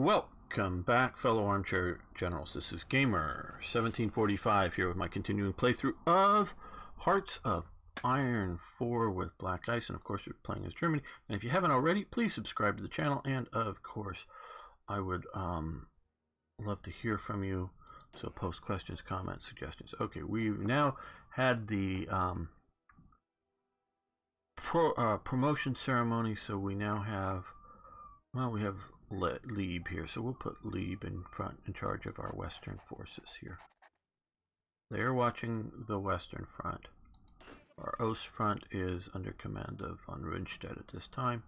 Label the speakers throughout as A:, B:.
A: Welcome back, fellow armchair generals. This is Gamer 1745 here with my continuing playthrough of Hearts of Iron 4 with Black Ice, and of course you're playing as Germany. And if you haven't already, please subscribe to the channel, and of course I would love to hear from you, so post questions, comments, suggestions. Okay, we've now had the promotion ceremony, so we now have, well, we have Lieb here, so we'll put Lieb in front, in charge of our Western forces here. They're watching the Western Front. Our Ost Front is under command of von Rundstedt at this time.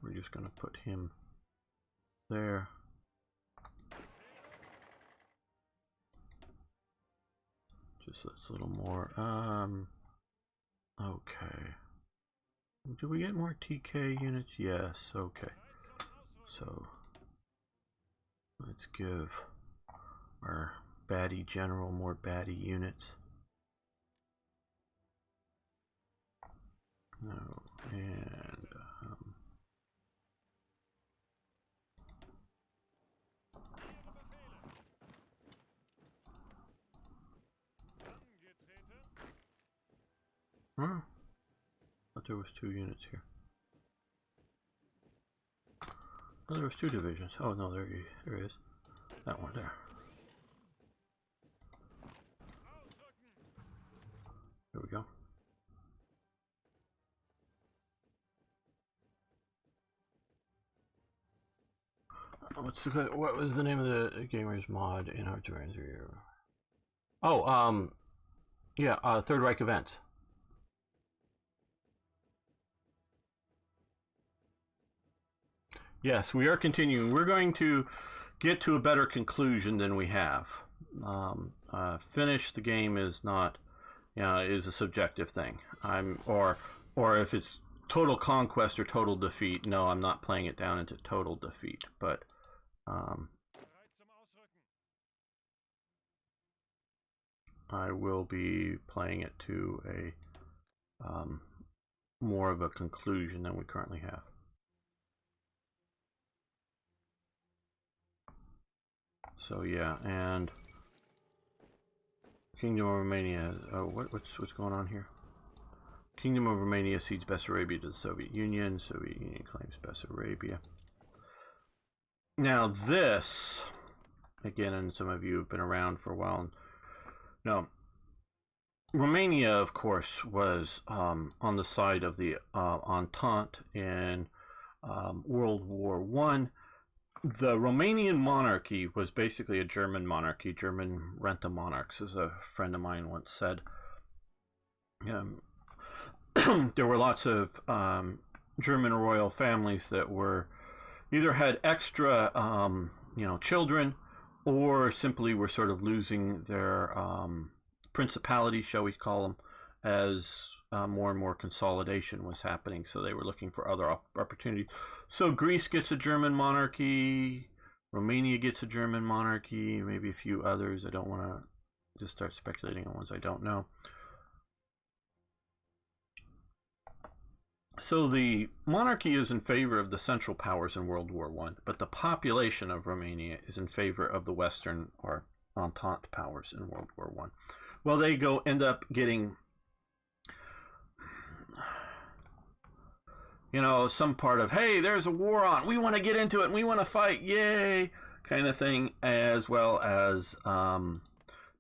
A: We're just going to put him there. Just that's a little more. Okay. Do we get more TK units? Yes, okay. So let's give our baddie general more baddie units. No, and but there was 2 units here. Oh, there was 2 divisions. Oh no, there is. That one there. There we go. What was the name of the Gamers mod in Hearts of Iron 3? Oh, yeah, Third Reich events. Yes, we are continuing. We're going to get to a better conclusion than we have. Finish the game is not, is a subjective thing. Or if it's total conquest or total defeat. No, I'm not playing it down into total defeat. But I will be playing it to a more of a conclusion than we currently have. So yeah, and Kingdom of Romania. What's going on here? Kingdom of Romania cedes Bessarabia to the Soviet Union. Soviet Union claims Bessarabia. Now this, again, and some of you have been around for a while. No, Romania, of course, was on the side of the Entente in World War I. The Romanian monarchy was basically a German monarchy, German rent-a monarchs, as a friend of mine once said. There were lots of German royal families that were either had extra, children, or simply were sort of losing their principality, shall we call them, as more and more consolidation was happening. So they were looking for other opportunities. So Greece gets a German monarchy, Romania gets a German monarchy, maybe a few others. I don't want to just start speculating on ones I don't know. So the monarchy is in favor of the Central Powers in World War I, but the population of Romania is in favor of the Western or Entente powers in World War I. Well, they end up getting, some part of, hey, there's a war on, we want to get into it and we want to fight, yay, kind of thing, as well as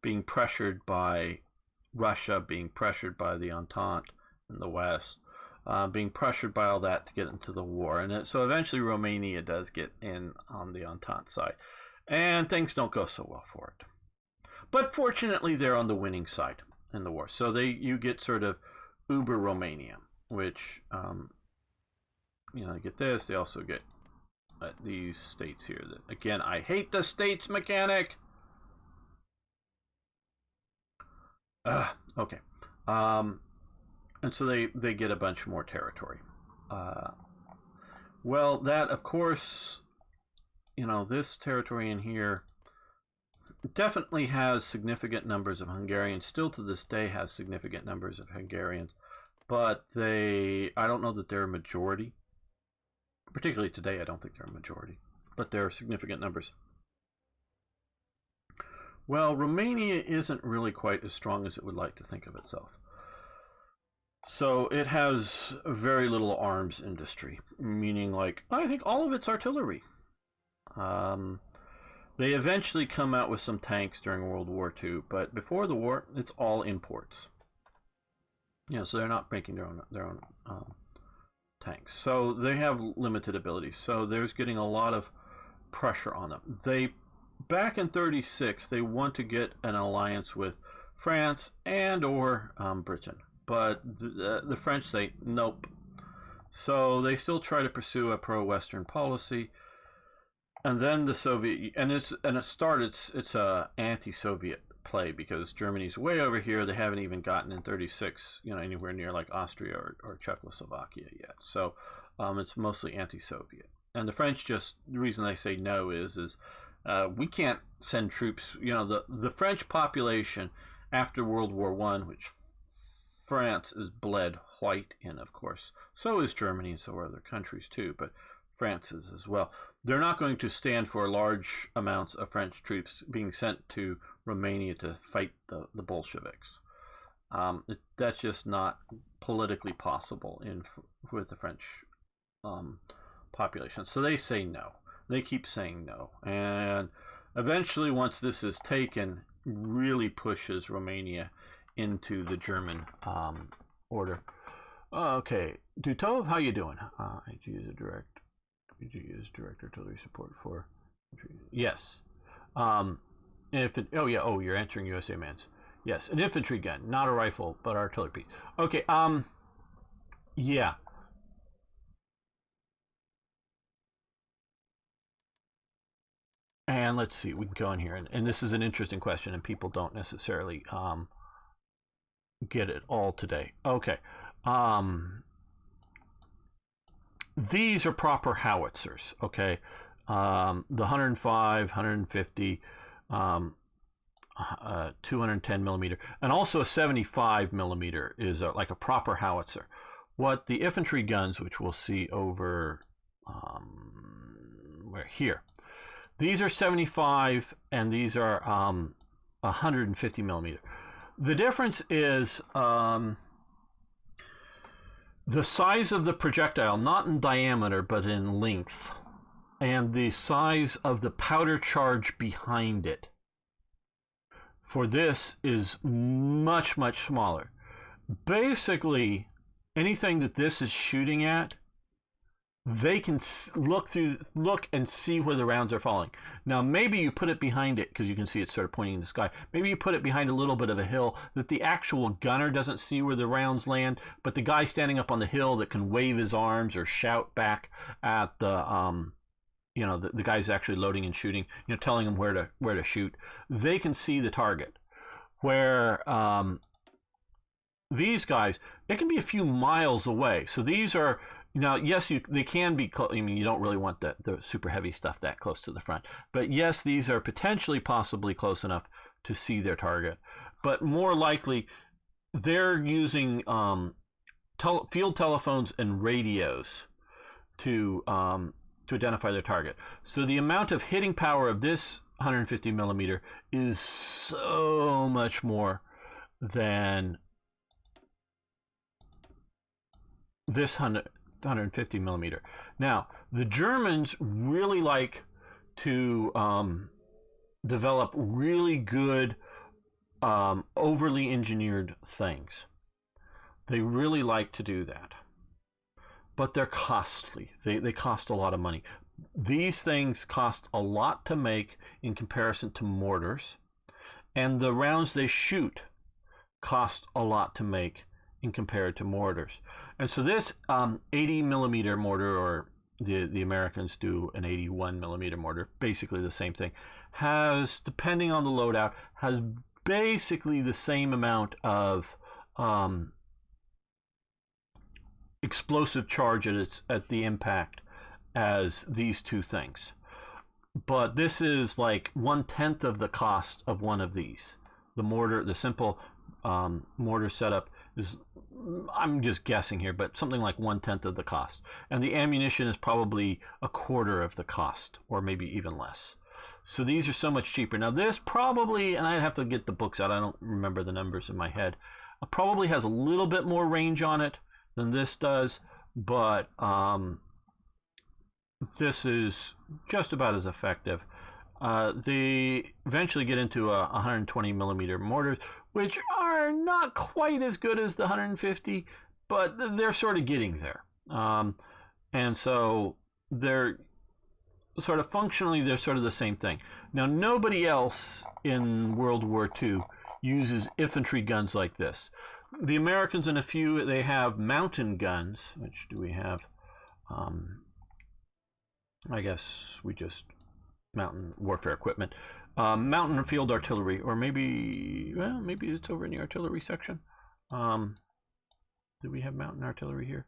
A: being pressured by Russia, being pressured by the Entente in the West, being pressured by all that to get into the war. And so eventually Romania does get in on the Entente side, and things don't go so well for it. But fortunately, they're on the winning side in the war. So you get sort of Uber Romania, which, they get this. They also get these states here. That, again, I hate the states mechanic. Okay. And so they get a bunch more territory. Well, that, of course, this territory in here definitely has significant numbers of Hungarians. Still to this day has significant numbers of Hungarians. but I don't know that they're a majority. Particularly today, I don't think they're a majority, but they're significant numbers. Well, Romania isn't really quite as strong as it would like to think of itself. So it has very little arms industry, meaning, like, I think all of it's artillery. They eventually come out with some tanks during World War II, but before the war, it's all imports. So they're not making their own tanks. So they have limited abilities. So there's getting a lot of pressure on them. Back in 36, they want to get an alliance with France and or Britain, but the French say nope. So they still try to pursue a pro-Western policy, and then the Soviet it's a anti-Soviet play because Germany's way over here. They haven't even gotten in 36, anywhere near like Austria or Czechoslovakia yet. So it's mostly anti-Soviet, and the French the reason they say no is we can't send troops. The French population after World War I, which France is bled white in, of course. So is Germany, and so are other countries too, but France is as well. They're not going to stand for large amounts of French troops being sent to Romania to fight the Bolsheviks. That's just not politically possible with the French population. So they say no. They keep saying no. And eventually, once this is taken, really pushes Romania into the German order. Okay. Dutov, how you doing? Did you use direct artillery support for? Yes. You're answering USA Mans. Yes, an infantry gun, not a rifle, but artillery piece. Okay. Yeah. And let's see, we can go in here, and this is an interesting question, and people don't necessarily get it all today. Okay. These are proper howitzers, okay? The 105, 150, 210 millimeter, and also a 75 millimeter is like a proper howitzer. What the infantry guns, which we'll see over here, these are 75, and these are 150 millimeter. The difference is the size of the projectile, not in diameter, but in length, and the size of the powder charge behind it. For this is much, much smaller. Basically, anything that this is shooting at, they can look and see where the rounds are falling. Now, maybe you put it behind it, because you can see it sort of pointing in the sky. Maybe you put it behind a little bit of a hill that the actual gunner doesn't see where the rounds land, but the guy standing up on the hill that can wave his arms or shout back at the guy's actually loading and shooting, telling him where to shoot. They can see the target. Where these guys, it can be a few miles away. So these are. Now, yes, they can be. You don't really want the super heavy stuff that close to the front. But yes, these are potentially, possibly close enough to see their target. But more likely, they're using field telephones and radios to identify their target. So the amount of hitting power of this 150 millimeter is so much more than this 150 millimeter. Now, the Germans really like to develop really good, overly engineered things. They really like to do that. But they're costly. They cost a lot of money. These things cost a lot to make in comparison to mortars. And the rounds they shoot cost a lot to make in compared to mortars. And so this 80 millimeter mortar, or the Americans do an 81 millimeter mortar, basically the same thing, has, depending on the loadout, has basically the same amount of explosive charge at the impact as these two things. But this is like 1/10 of the cost of one of these. The mortar, the simple mortar setup, is, I'm just guessing here, but something like 1/10 of the cost. And the ammunition is probably 1/4 of the cost, or maybe even less. So these are so much cheaper. Now this probably, and I'd have to get the books out, I don't remember the numbers in my head, probably has a little bit more range on it than this does, but this is just about as effective. They eventually get into a 120 millimeter mortars, which are not quite as good as the 150, but they're sort of getting there. And so they're sort of functionally, they're sort of the same thing. Now, nobody else in World War II uses infantry guns like this. The Americans and a few, they have mountain guns. Which do we have? I guess we just mountain warfare equipment. Mountain and field artillery, or maybe, well, maybe it's over in the artillery section. Do we have mountain artillery here?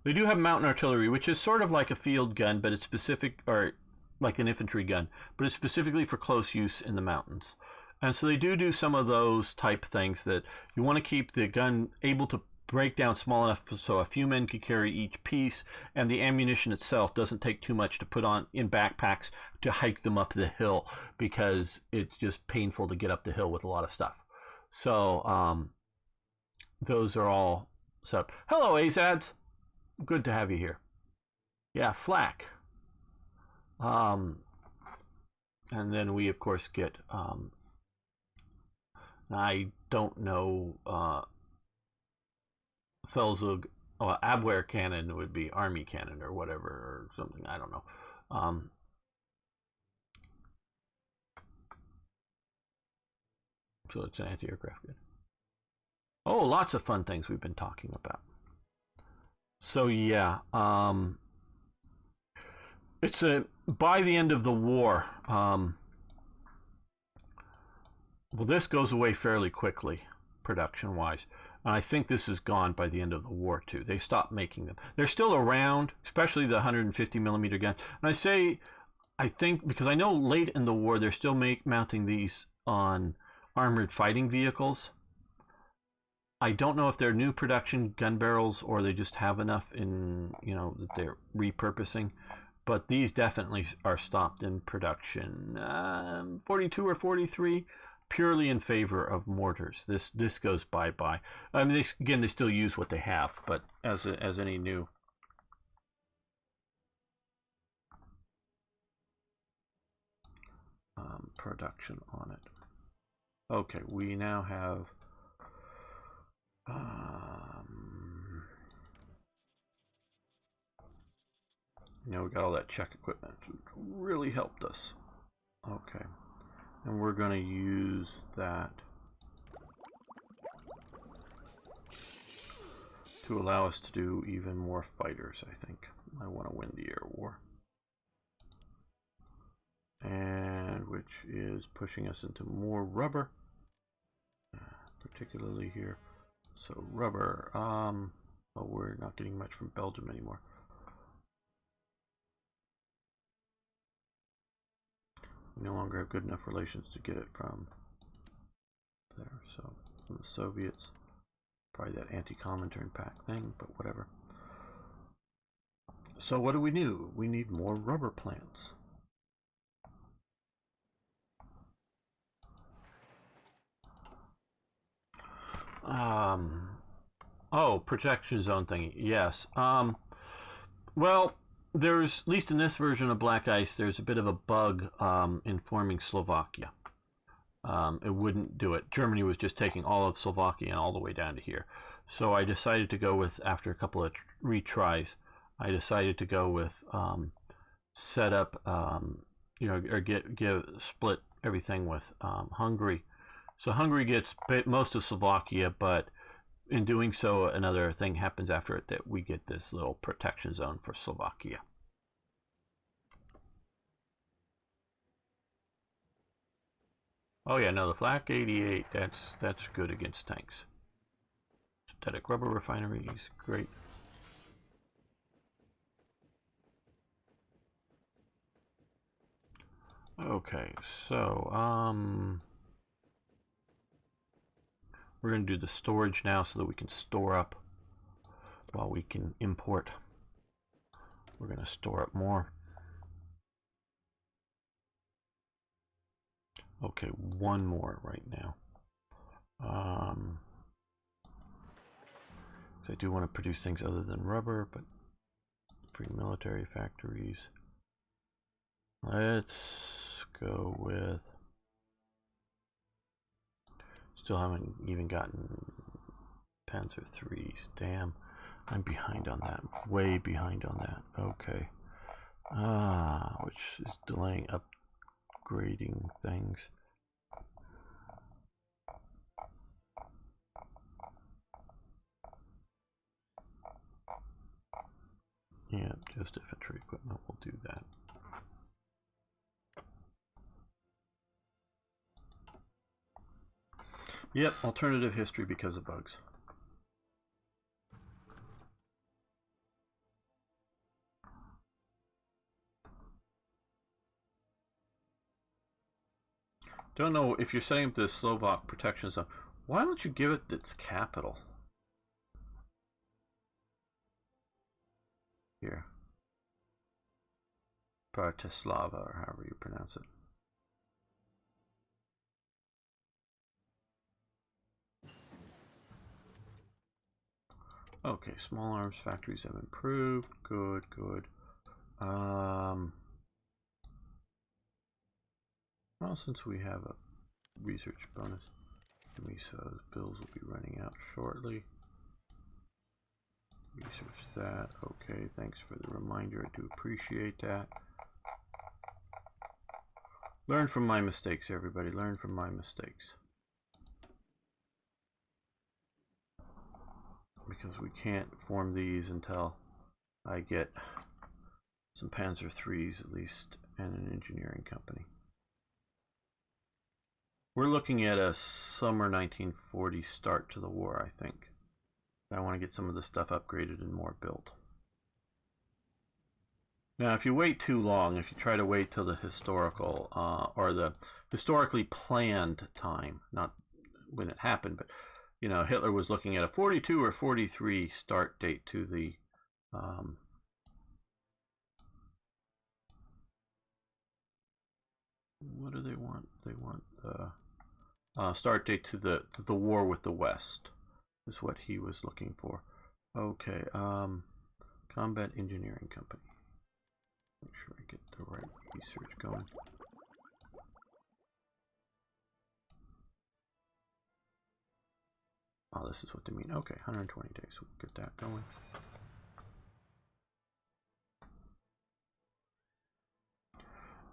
A: They do have mountain artillery, which is sort of like a field gun, but it's specific, or like an infantry gun, but it's specifically for close use in the mountains. And so they do some of those type things that you want to keep the gun able to break down small enough so a few men could carry each piece, and the ammunition itself doesn't take too much to put on in backpacks to hike them up the hill, because it's just painful to get up the hill with a lot of stuff. So those are all set up. Hello, AZADs. Good to have you here. Yeah, flak. And then we, of course, get... I don't know... Felzug, Abwehr cannon would be army cannon or whatever, or something, I don't know. So it's an anti-aircraft gun. Oh, lots of fun things we've been talking about. So yeah, it's by the end of the war, well, this goes away fairly quickly, production-wise. And I think this is gone by the end of the war, too. They stopped making them. They're still around, especially the 150 millimeter gun. And I think, because I know late in the war, they're still mounting these on armored fighting vehicles. I don't know if they're new production gun barrels or they just have enough in, that they're repurposing. But these definitely are stopped in production. 42 or 43. Purely in favor of mortars. This goes bye-bye. I mean, they still use what they have, but as any new. Production on it. Okay, we now have we got all that Czech equipment, which really helped us. Okay. And we're going to use that to allow us to do even more fighters, I think. I want to win the air war. And which is pushing us into more rubber, particularly here. So rubber, we're not getting much from Belgium anymore. We no longer have good enough relations to get it from there. So from the Soviets, probably that anti-Comintern pact thing, but whatever. So what do we do? We need more rubber plants. Protection zone thing. Yes. Well, there's, at least in this version of Black Ice, there's a bit of a bug informing Slovakia. It wouldn't do it. Germany was just taking all of Slovakia and all the way down to here. So I decided to go with, after a couple of retries, I decided to go with set up, or split everything with Hungary. So Hungary gets most of Slovakia, but in doing so, another thing happens after it, that we get this little protection zone for Slovakia. Oh yeah, no, the Flak 88, that's good against tanks. Synthetic rubber refineries, great. Okay, so We're going to do the storage now so that we can store up while we can import. We're going to store up more. Okay, one more right now. So I do want to produce things other than rubber, but free military factories. Let's go with... Still haven't even gotten Panzer IIIs. Damn, I'm behind on that. Way behind on that. Okay. Which is delaying upgrading things. Yeah, just infantry equipment will do that. Yep, alternative history because of bugs. Don't know if you're setting up the Slovak protection zone. Why don't you give it its capital? Here. Bratislava, or however you pronounce it. Okay, small arms factories have improved. Good, good. Well, since we have a research bonus, those bills will be running out shortly. Research that. Okay, thanks for the reminder. I do appreciate that. Learn from my mistakes, everybody. Learn from my mistakes. Because we can't form these until I get some Panzer IIIs at least and an engineering company. We're looking at a summer 1940 start to the war, I think. I want to get some of the stuff upgraded and more built. Now, if you wait too long, if you try to wait till the historical or the historically planned time, not when it happened, but you know, Hitler was looking at a 42 or 43 start date to the what do they want? They want the start date to the war with the West is what he was looking for. Okay, combat engineering company. Make sure I get the right research going. Oh, this is what they mean. Okay, 120 days. We'll get that going.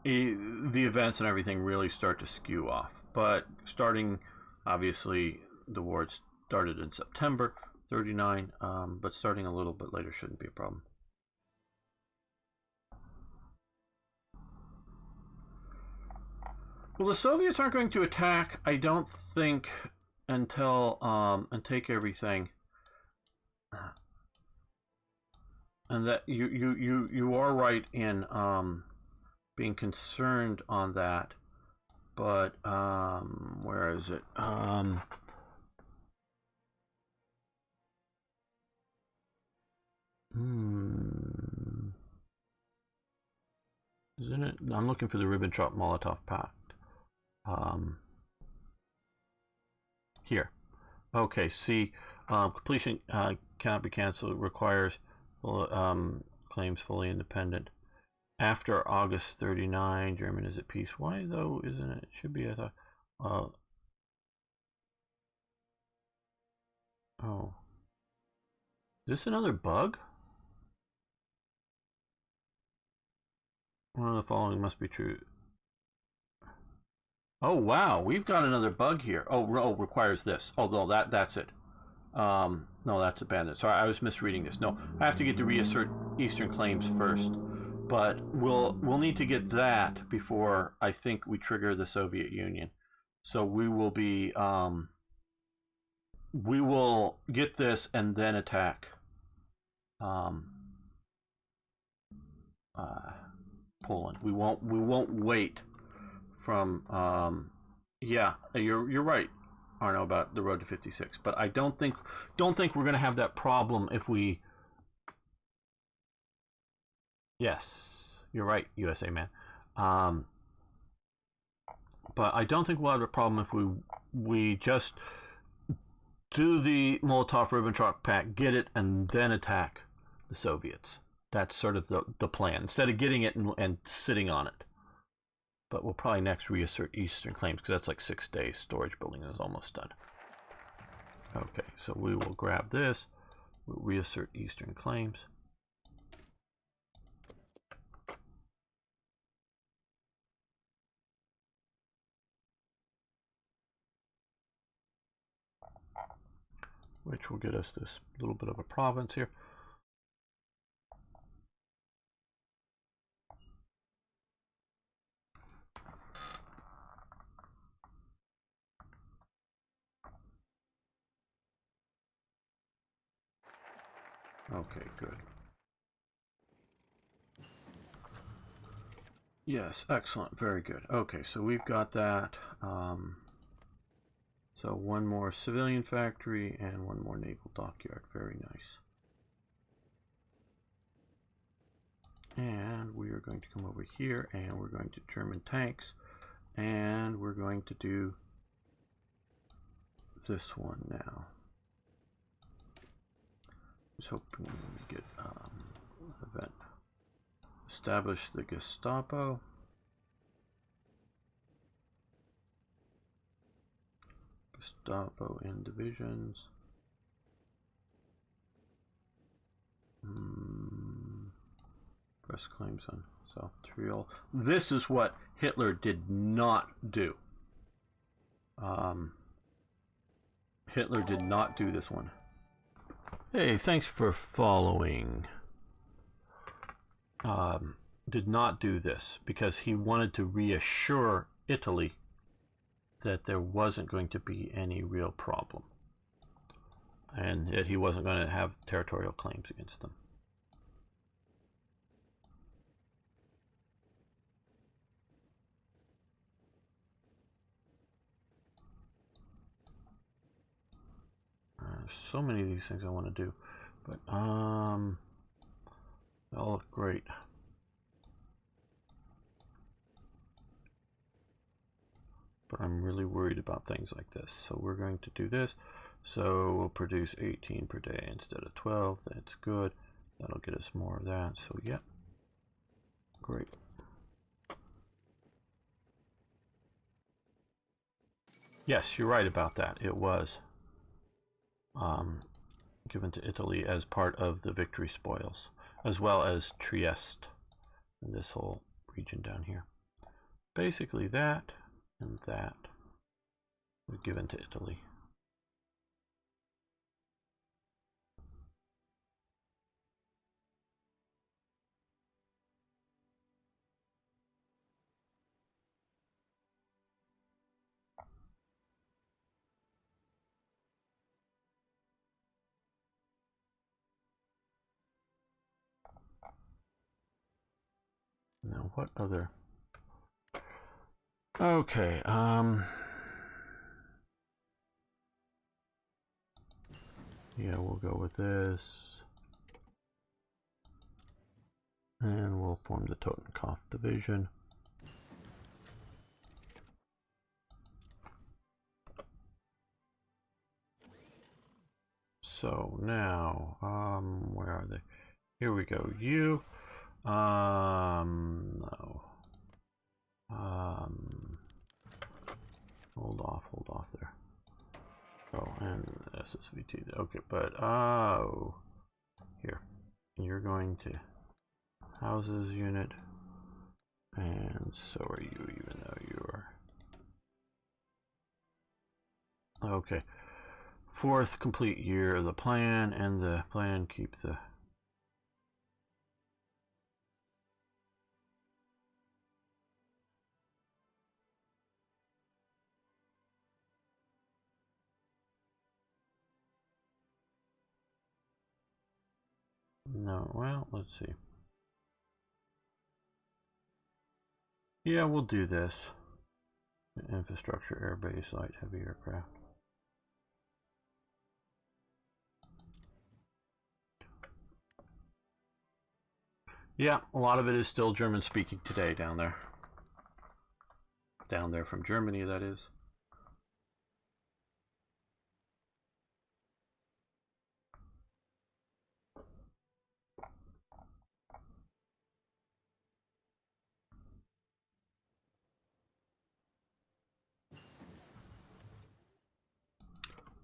A: The events and everything really start to skew off. But starting, obviously, the war started in September 39, but starting a little bit later shouldn't be a problem. Well, the Soviets aren't going to attack, I don't think, until and take everything. And that you are right in being concerned on that, but where is it? Isn't it? I'm looking for the Ribbentrop-Molotov Pact. Here. Okay, see, completion cannot be canceled. Requires claims fully independent. After August 39, Germany is at peace. Why though? Isn't it? It should be. I thought. Oh, is this another bug? One of the following must be true. Oh wow, we've got another bug here. Oh, requires this. Oh no, that's it. No, that's abandoned. Sorry, I was misreading this. No, I have to get to reassert Eastern claims first, but we'll need to get that before I think we trigger the Soviet Union. So we will be we will get this and then attack Poland. We won't wait from yeah, you're right. Arno, about the road to 56. But I don't think we're going to have that problem if we. Yes, you're right, USA man. But I don't think we'll have a problem if we just do the Molotov-Ribbentrop Pact, get it, and then attack the Soviets. That's sort of the plan, instead of getting it and sitting on it. But we'll probably next reassert Eastern claims, because that's like 6 days. Storage building is almost done. Okay, so we will grab this. We'll reassert Eastern claims. Which will get us this little bit of a province here. Okay, good. Yes, excellent, very good. Okay, so we've got that. So one more civilian factory and one more naval dockyard. Very nice. And we are going to come over here and we're going to German tanks. And we're going to do this one now. I was hoping we get an event. Establish the Gestapo. Gestapo in divisions. Press claims on South Tyrol. This is what Hitler did not do. Hitler did not do this one. Hey, thanks for following. Did not do this because he wanted to reassure Italy that there wasn't going to be any real problem and that he wasn't going to have territorial claims against them. There's so many of these things I want to do, but they all look great. But I'm really worried about things like this. So we're going to do this. So we'll produce 18 per day instead of 12. That's good. That'll get us more of that. So yeah, great. Yes, you're right about that. It was given to Italy as part of the victory spoils, as well as Trieste and this whole region down here. Basically that and that were given to Italy. Now what other? Okay, yeah, we'll go with this. And we'll form the Totenkopf division. So now, where are they? Here we go. You, no. Hold off there. Oh, and SSVT. Okay, but here, you're going to houses unit, and so are you, even though you are okay. 4th complete year of the plan, and the plan keep the. No, well, let's see. Yeah, we'll do this. Infrastructure, airbase, light, heavy aircraft. Yeah, a lot of it is still German speaking today down there. Down there from Germany, that is.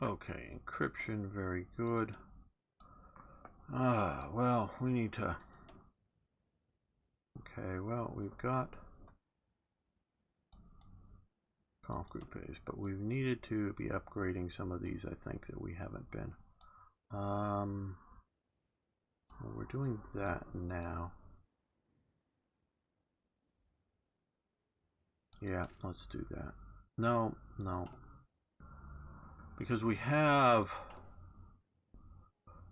A: Okay, encryption, very good. Well, we need to... Okay, well, we've got conf group page, but we've needed to be upgrading some of these, I think, that we haven't been. Well, we're doing that now. Yeah, let's do that. No. Because we have...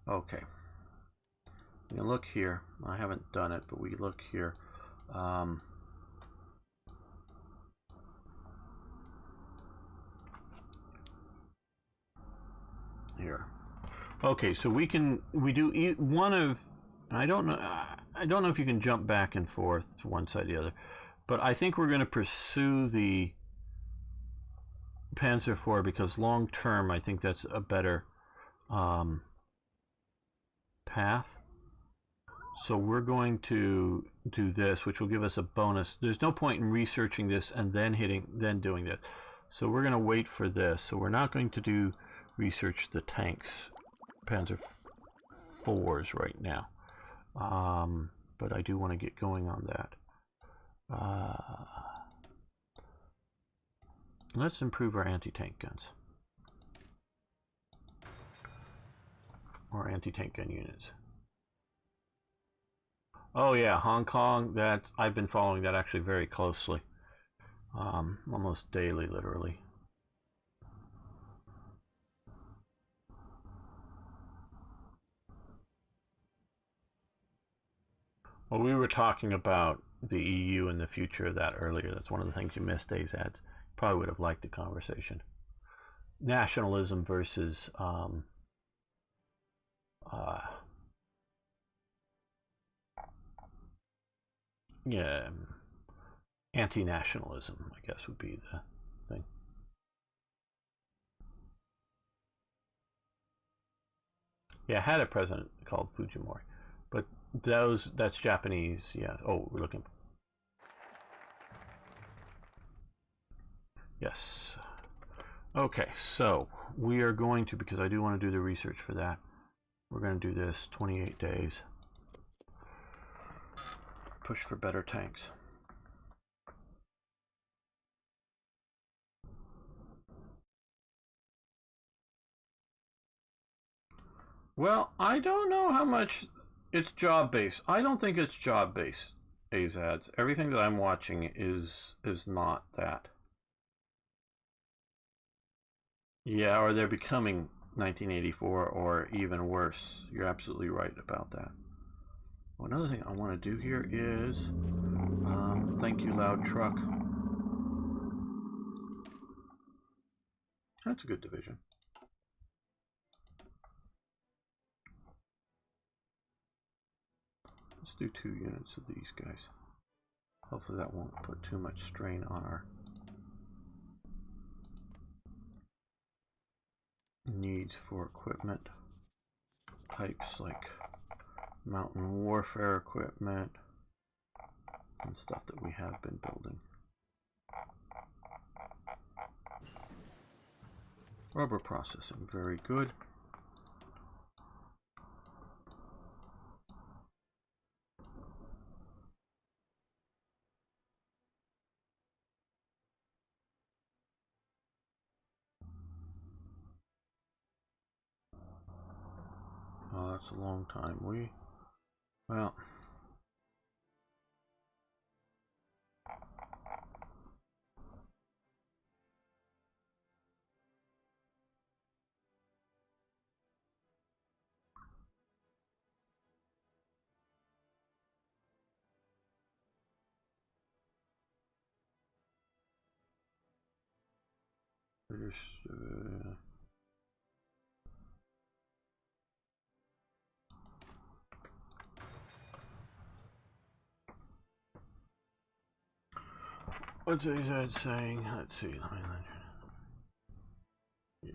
A: Okay. You look here. I haven't done it, but we look here. Here. Okay, so we do one of... I don't know if you can jump back and forth to one side or the other, but I think we're going to pursue the Panzer IV because long term, I think that's a better path. So we're going to do this, which will give us a bonus. There's no point in researching this and then doing this. So we're going to wait for this. So we're not going to do research the tanks, Panzer IVs right now. But I do want to get going on that. Let's improve our anti-tank guns. Or anti-tank gun units. Oh yeah, Hong Kong, that I've been following that actually very closely. Almost daily, literally. Well, we were talking about the EU and the future of that earlier. That's one of the things you missed, AZADs. Probably would have liked the conversation. Nationalism versus yeah, anti-nationalism, I guess, would be the thing. Yeah, I had a president called Fujimori, but that's Japanese. Yeah. Oh, we're looking. Yes. Okay, so we are going to, because I do want to do the research for that, we're going to do this 28 days. Push for better tanks. Well, I don't know how much it's job-based. I don't think it's job-based, AZADs. Everything that I'm watching is not that. Yeah, or they're becoming 1984 or even worse. You're absolutely right about that. Well, another thing I want to do here is thank you, loud truck. That's a good division. Let's do 2 units of these guys. Hopefully that won't put too much strain on our needs for equipment. Types like mountain warfare equipment and stuff that we have been building. Rubber processing, very good. Oh, that's a long time. Well, British. What's that saying? Let's see. Yeah.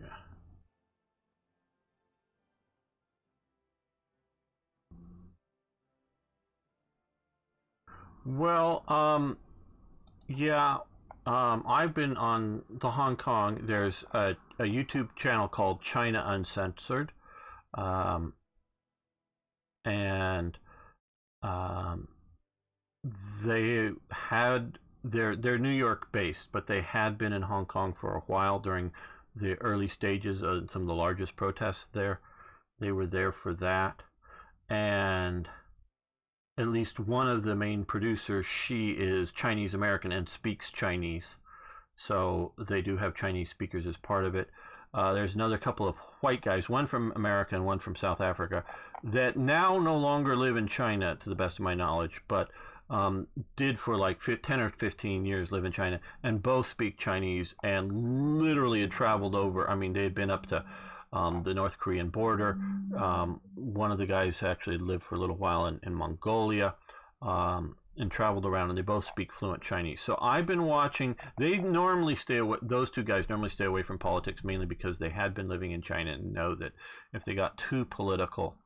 A: Well, yeah, I've been on the Hong Kong. There's a YouTube channel called China Uncensored, um, and um, they had they're New York based, but they had been in Hong Kong for a while during the early stages of some of the largest protests there. They were there for that, and at least one of the main producers, she is Chinese American and speaks Chinese. So they do have Chinese speakers as part of it. There's another couple of white guys, one from America and one from South Africa, that now no longer live in China, to the best of my knowledge, but did for like 10 or 15 years live in China, and both speak Chinese and literally had traveled over. I mean, they had been up to the North Korean border. One of the guys actually lived for a little while in Mongolia. And traveled around, and they both speak fluent Chinese. So I've been watching. They normally stay away. Those two guys normally stay away from politics, mainly because they had been living in China and know that if they got too political,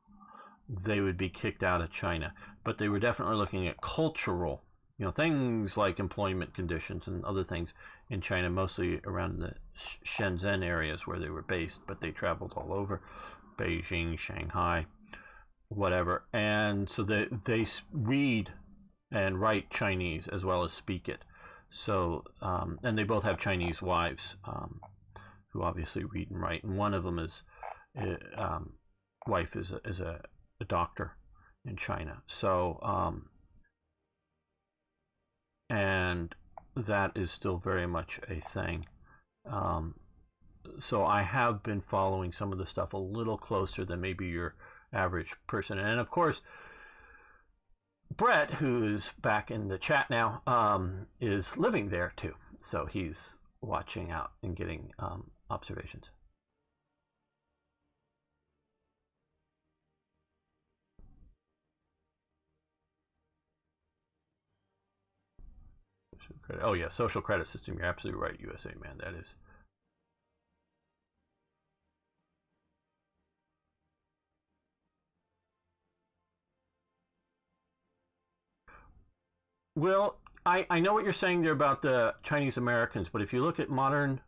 A: they would be kicked out of China. But they were definitely looking at cultural, things like employment conditions and other things in China, mostly around the Shenzhen areas where they were based. But they traveled all over, Beijing, Shanghai, whatever. And so they read and write Chinese as well as speak it. So, and they both have Chinese wives who obviously read and write. And one of them wife is a doctor in China. So, and that is still very much a thing. So I have been following some of the stuff a little closer than maybe your average person. And of course, Brett, who's back in the chat now, is living there too. So he's watching out and getting observations. Oh yeah, social credit system. You're absolutely right, USA man. That is. Well, I know what you're saying there about the Chinese Americans, but if you look at modern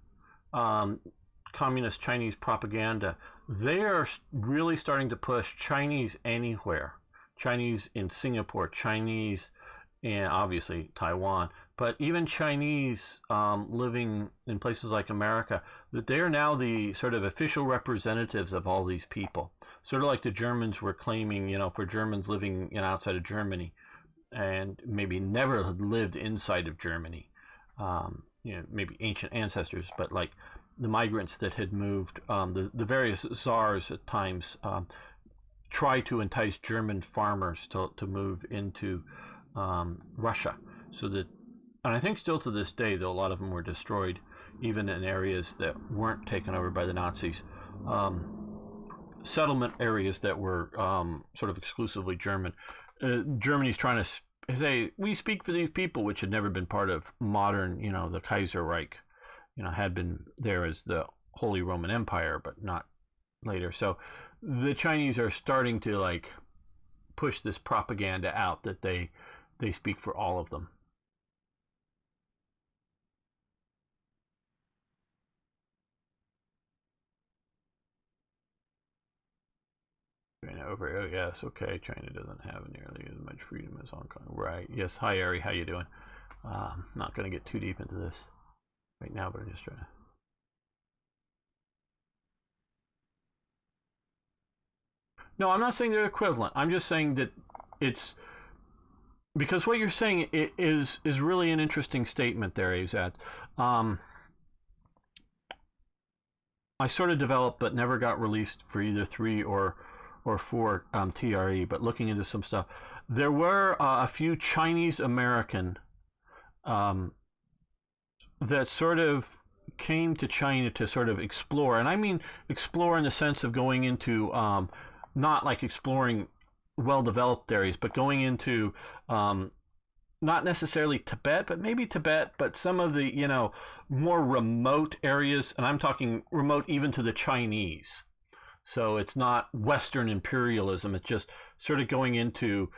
A: communist Chinese propaganda, they are really starting to push Chinese anywhere. Chinese in Singapore, Chinese in obviously Taiwan, but even Chinese living in places like America, that they are now the sort of official representatives of all these people. Sort of like the Germans were claiming, for Germans living outside of Germany and maybe never had lived inside of Germany, maybe ancient ancestors, but like the migrants that had moved, the various czars at times tried to entice German farmers to move into Russia, so that, and I think still to this day, though a lot of them were destroyed, even in areas that weren't taken over by the Nazis, settlement areas that were sort of exclusively German. Germany's trying to say, we speak for these people, which had never been part of modern, the Kaiser Reich, had been there as the Holy Roman Empire, but not later. So the Chinese are starting to push this propaganda out that they speak for all of them. Oh yes, okay. China doesn't have nearly as much freedom as Hong Kong, right? Yes. Hi, Ari. How you doing? Not going to get too deep into this right now, but I'm just trying to. No, I'm not saying they're equivalent. I'm just saying that it's because what you're saying is really an interesting statement there, Azad. I sort of developed, but never got released for either 3 or 4 TRE. But looking into some stuff, there were a few Chinese American that sort of came to China to sort of explore, and I mean explore in the sense of going into not like exploring well-developed areas, but going into not necessarily Tibet, but maybe Tibet, but some of the, more remote areas, and I'm talking remote even to the Chinese. So it's not Western imperialism. It's just sort of going into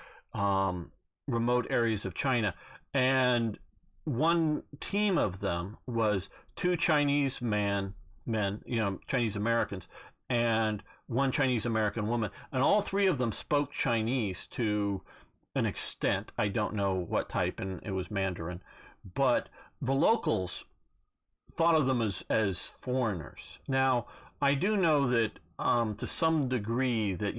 A: remote areas of China. And one team of them was two Chinese men, Chinese Americans, and one Chinese American woman. And all three of them spoke Chinese to an extent. I don't know what type, and it was Mandarin. But the locals thought of them as foreigners. Now, I do know that to some degree that,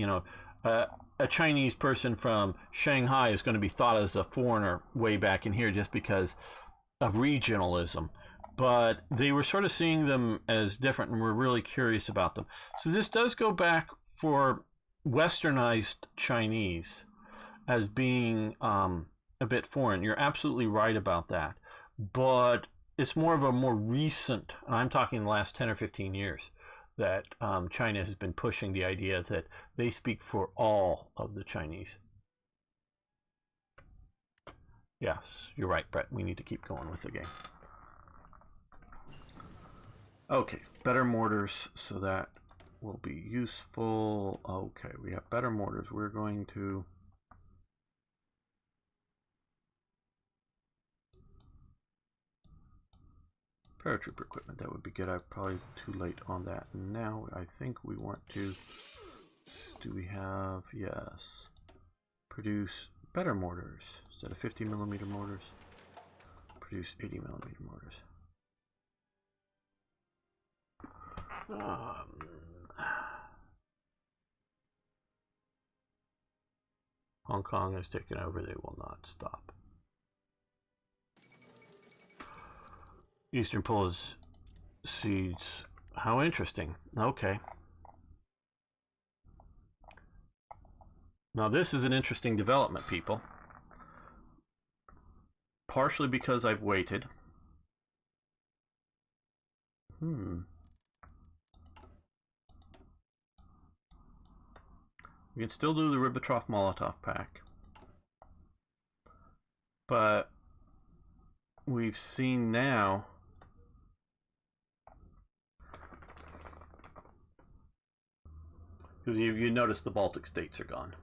A: a Chinese person from Shanghai is going to be thought as a foreigner way back in here just because of regionalism. But they were sort of seeing them as different and were really curious about them. So this does go back for westernized Chinese as being a bit foreign. You're absolutely right about that. But it's more of a more recent, and I'm talking the last 10 or 15 years, that China has been pushing the idea that they speak for all of the Chinese. Yes, you're right, Brett. We need to keep going with the game. Okay, better mortars, so that will be useful. Okay, we have better mortars. We're going to... paratrooper equipment, that would be good. I'm probably too late on that. Now, I think we want to... do we have... yes. Produce better mortars. Instead of 50mm mortars, produce 80mm mortars. Hong Kong has taken over. They will not stop. Eastern Pulse seeds. How interesting. Okay. Now this is an interesting development, people. Partially because I've waited. We can still do the Ribbentrop-Molotov pack. But we've seen now because you notice the Baltic states are gone.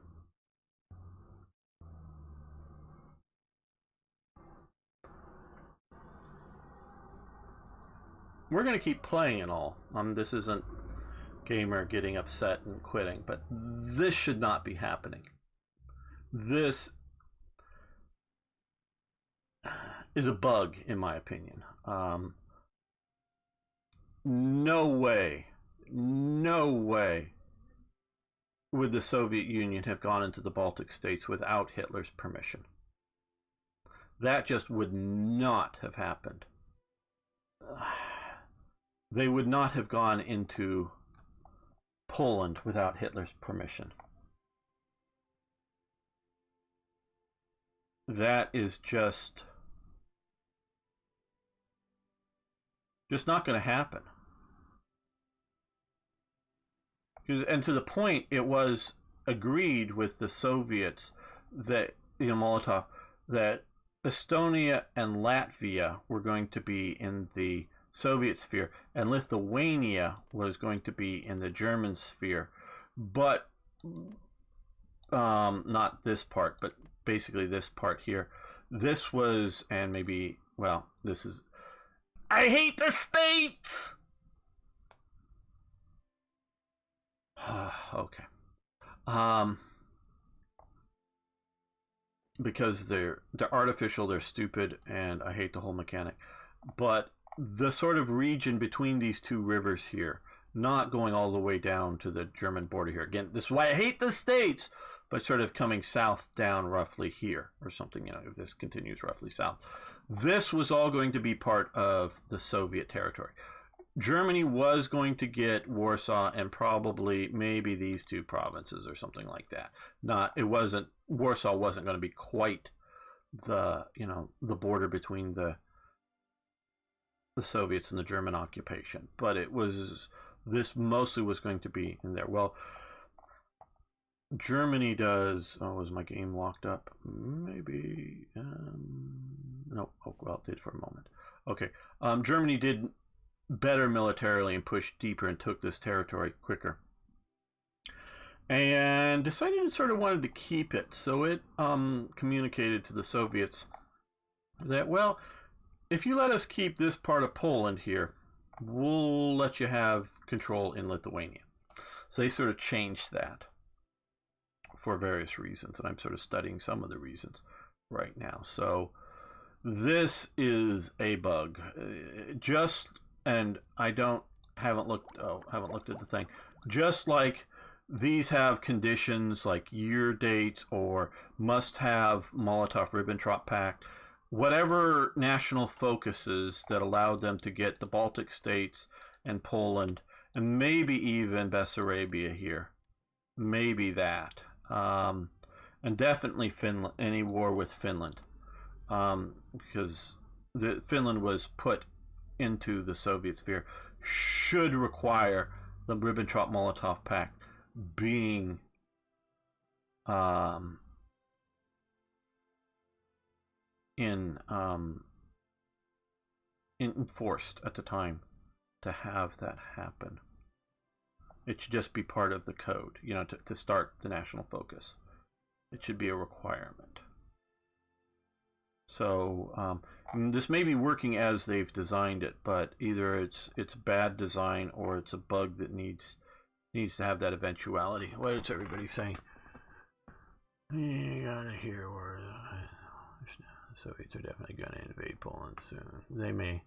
A: We're going to keep playing and all. This isn't gamer getting upset and quitting, but this should not be happening. This is a bug, in my opinion. No way would the Soviet Union have gone into the Baltic states without Hitler's permission. That just would not have happened. They would not have gone into Poland without Hitler's permission. That is just not going to happen. And to the point, it was agreed with the Soviets that, Molotov, that Estonia and Latvia were going to be in the Soviet sphere, and Lithuania was going to be in the German sphere, but not this part, but basically this part here. This was, and maybe, well, this is, I hate the states! Okay. Because they're artificial, they're stupid, and I hate the whole mechanic. But the sort of region between these two rivers here, not going all the way down to the German border here. Again, this is why I hate the states, but sort of coming south down roughly here or something, if this continues roughly south. This was all going to be part of the Soviet territory. Germany was going to get Warsaw and probably maybe these two provinces or something like that. Warsaw wasn't going to be quite the, the border between the Soviets and the German occupation, but this mostly was going to be in there. Well, Germany does. Oh, was my game locked up? Maybe. No. Oh, well, it did for a moment. Okay. Germany did better militarily and pushed deeper and took this territory quicker. And decided it sort of wanted to keep it. So it communicated to the Soviets that, well, if you let us keep this part of Poland here, we'll let you have control in Lithuania. So they sort of changed that for various reasons, and I'm sort of studying some of the reasons right now. So this is a bug. And I haven't looked at the thing. Just like these have conditions like year dates or must have Molotov-Ribbentrop Pact, whatever national focuses that allowed them to get the Baltic states and Poland and maybe even Bessarabia here, maybe that, and definitely Finland, any war with Finland, because Finland was put into the Soviet sphere, should require the Ribbentrop-Molotov Pact being enforced at the time to have that happen. It should just be part of the code, to start the national focus. It should be a requirement. So this may be working as they've designed it, but either it's bad design or it's a bug that needs to have that eventuality. What is everybody saying? You gotta hear where the Soviets are definitely gonna invade Poland soon. They may.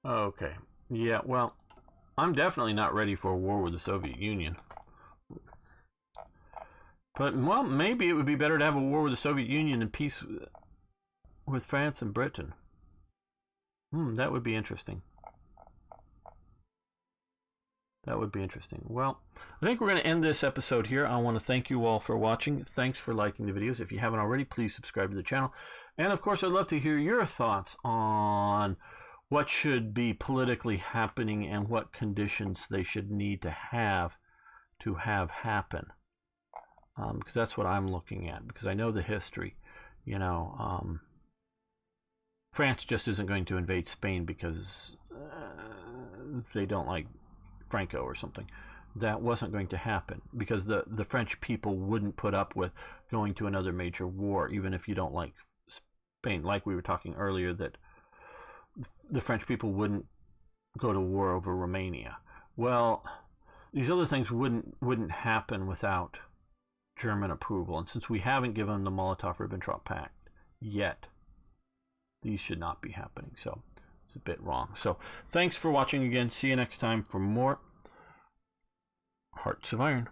A: Okay. Yeah, well, I'm definitely not ready for a war with the Soviet Union. But, well, maybe it would be better to have a war with the Soviet Union and peace with France and Britain. That would be interesting. That would be interesting. Well, I think we're going to end this episode here. I want to thank you all for watching. Thanks for liking the videos. If you haven't already, please subscribe to the channel. And, of course, I'd love to hear your thoughts on what should be politically happening and what conditions they should need to have happen. Because that's what I'm looking at. Because I know the history. France just isn't going to invade Spain because they don't like Franco or something. That wasn't going to happen because the French people wouldn't put up with going to another major war, even if you don't like Spain. Like we were talking earlier, that the French people wouldn't go to war over Romania. Well, these other things wouldn't happen without German approval. And since we haven't given the Molotov-Ribbentrop Pact yet, these should not be happening. So it's a bit wrong. So thanks for watching again. See you next time for more Hearts of Iron.